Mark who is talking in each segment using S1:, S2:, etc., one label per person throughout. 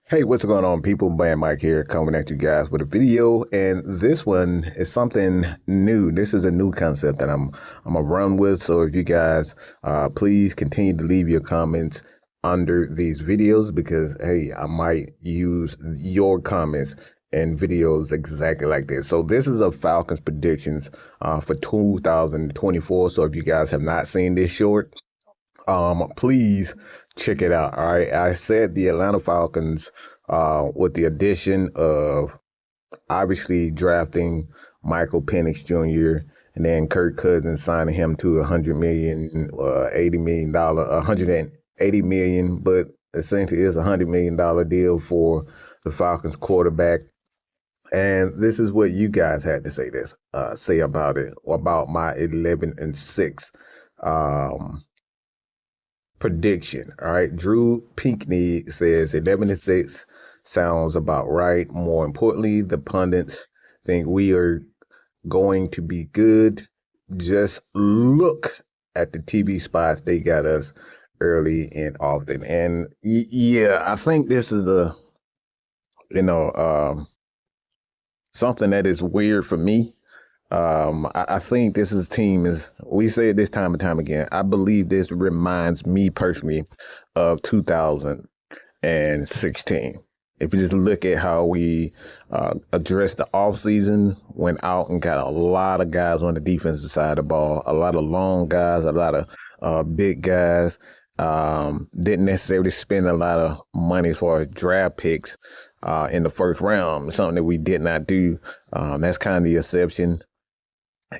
S1: Hey, what's going on, people? Madmike here, coming at you guys with a video, and this one is something new. This is a new concept that I'm gonna run with. So if you guys, please continue to leave your comments under these videos because hey, I might use your comments in videos exactly like this. So this is a Falcons predictions for 2024. So if you guys have not seen this short, please check it out. All right. I said the Atlanta Falcons, with the addition of obviously drafting Michael Penix Jr. and then Kirk Cousins signing him to $180 million, but essentially is $100 million deal for the Falcons quarterback. And this is what you guys had to say about it, about my 11-6 prediction. All right. Drew Pinkney says 11-6 sounds about right. More importantly, the pundits think we are going to be good. Just look at the TV spots they got us early and often. And yeah, I think this is you know, something that is weird for me. I think this is team is we say it this time and time again. I believe this reminds me personally of 2016. If you just look at how we addressed the offseason, went out and got a lot of guys on the defensive side of the ball, a lot of long guys, a lot of big guys. Didn't necessarily spend a lot of money as far as draft picks in the first round, something that we did not do. That's kind of the exception.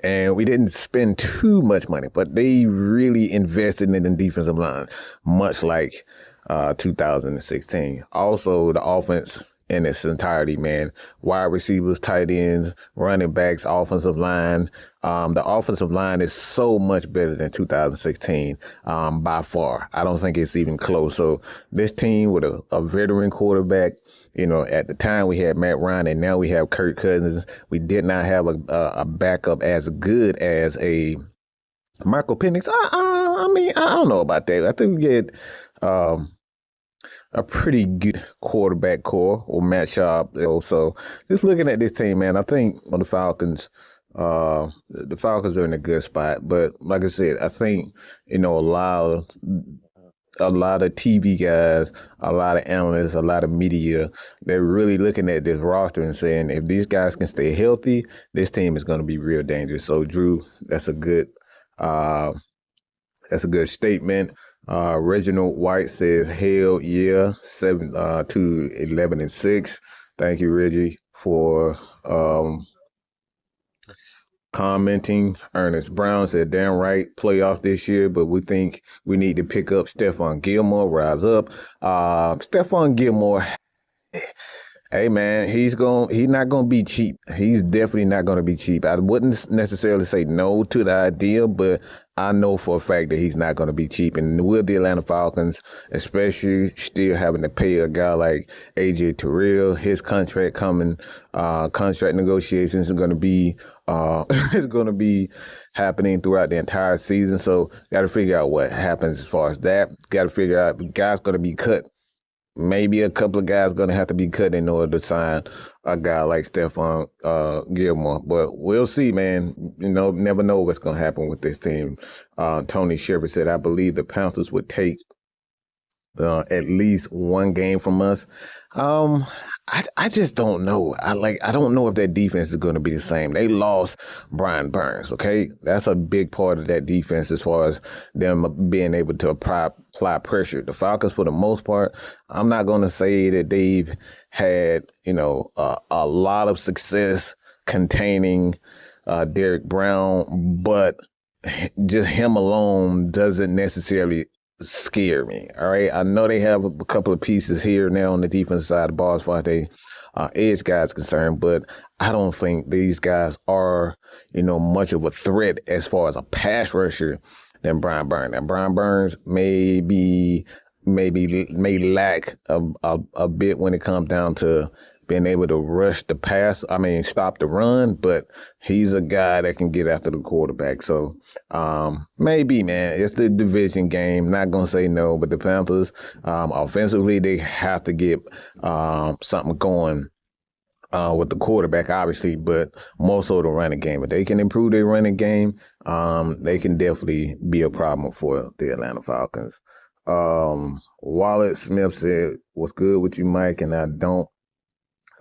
S1: And we didn't spend too much money, but they really invested in the defensive line, much like 2016. Also, the offense in its entirety, man. Wide receivers, tight ends, running backs, offensive line. The offensive line is so much better than 2016 by far. I don't think it's even close. So this team with a veteran quarterback, at the time we had Matt Ryan and now we have Kirk Cousins. We did not have a backup as good as a Michael Penix. I mean, I don't know about that. I think we get a pretty good quarterback core or Matt Sharp. So just looking at this team, man, I think on the Falcons are in a good spot. But like I said, I think a lot of TV guys, a lot of analysts, a lot of media, they're really looking at this roster and saying if these guys can stay healthy, this team is going to be real dangerous. So Drew, that's a good statement. Reginald White says, "Hell yeah, 7 to 11-6." Thank you, Reggie, for commenting. Ernest Brown said, "Damn right, playoff this year, but we think we need to pick up Stephon Gilmore. Rise up, Stephon Gilmore." Hey man, he's not gonna be cheap. He's definitely not gonna be cheap. I wouldn't necessarily say no to the idea, but I know for a fact that he's not gonna be cheap. And with the Atlanta Falcons, especially still having to pay a guy like AJ Terrell, his contract coming, contract negotiations are gonna be is gonna be happening throughout the entire season. So gotta figure out what happens as far as that. Gotta figure out the guy's gonna be cut. Maybe a couple of guys going to have to be cut in order to sign a guy like Stephon Gilmore. But we'll see, man. Never know what's going to happen with this team. Tony Shepard said, "I believe the Panthers would take at least one game from us." I just don't know. I don't know if that defense is going to be the same. They lost Brian Burns. Okay, that's a big part of that defense as far as them being able to apply pressure. The Falcons, for the most part, I'm not going to say that they've had a lot of success containing Derek Brown, but just him alone doesn't necessarily scare me. All right. I know they have a couple of pieces here now on the defense side of the ball as far as they edge guys concerned, but I don't think these guys are, much of a threat as far as a pass rusher than Brian Burns. And Brian Burns may lack a bit when it comes down to been able to rush the pass. I mean, stop the run, but he's a guy that can get after the quarterback. So maybe, man, it's the division game. Not gonna say no, but the Panthers, offensively, they have to get something going with the quarterback, obviously, but more so the running game. If they can improve their running game, they can definitely be a problem for the Atlanta Falcons. Wallet Smith said, "What's good with you, Mike?" And I don't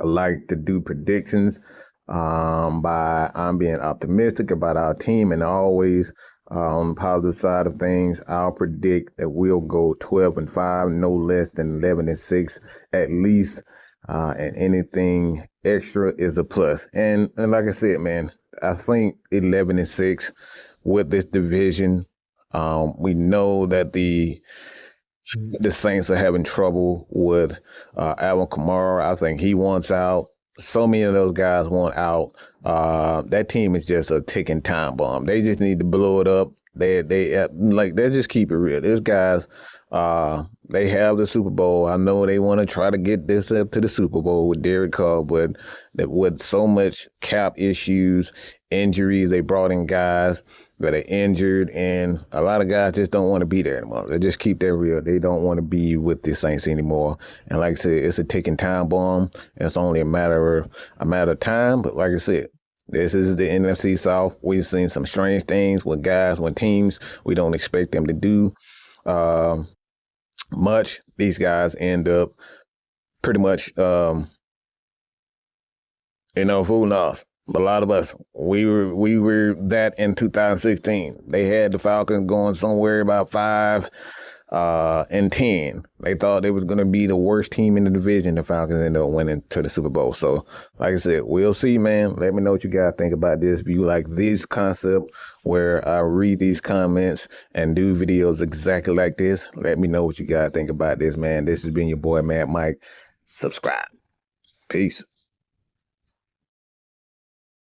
S1: like to do predictions by I'm being optimistic about our team and always on the positive side of things. I'll predict that we'll go 12-5, no less than 11-6 at least. And anything extra is a plus. And like I said, man, I think 11-6 with this division. We know that the Saints are having trouble with Alvin Kamara. I think he wants out. So many of those guys want out. That team is just a ticking time bomb. They just need to blow it up. They just keep it real. There's guys. They have the Super Bowl. I know they want to try to get this up to the Super Bowl with Derek Carr, but with so much cap issues, injuries, they brought in guys that are injured, and a lot of guys just don't want to be there anymore. They just keep that real. They don't want to be with the Saints anymore. And like I said, it's a ticking time bomb. It's only a matter of time. But like I said, this is the NFC South. We've seen some strange things with guys, with teams we don't expect them to do much. These guys end up pretty much, fooling us. A lot of us, we were that in 2016. They had the Falcons going somewhere about 5-10. They thought they was going to be the worst team in the division. The Falcons ended up winning to the Super Bowl. So, like I said, we'll see, man. Let me know what you guys think about this. If you like this concept where I read these comments and do videos exactly like this, let me know what you guys think about this, man. This has been your boy, Madmike. Subscribe. Peace.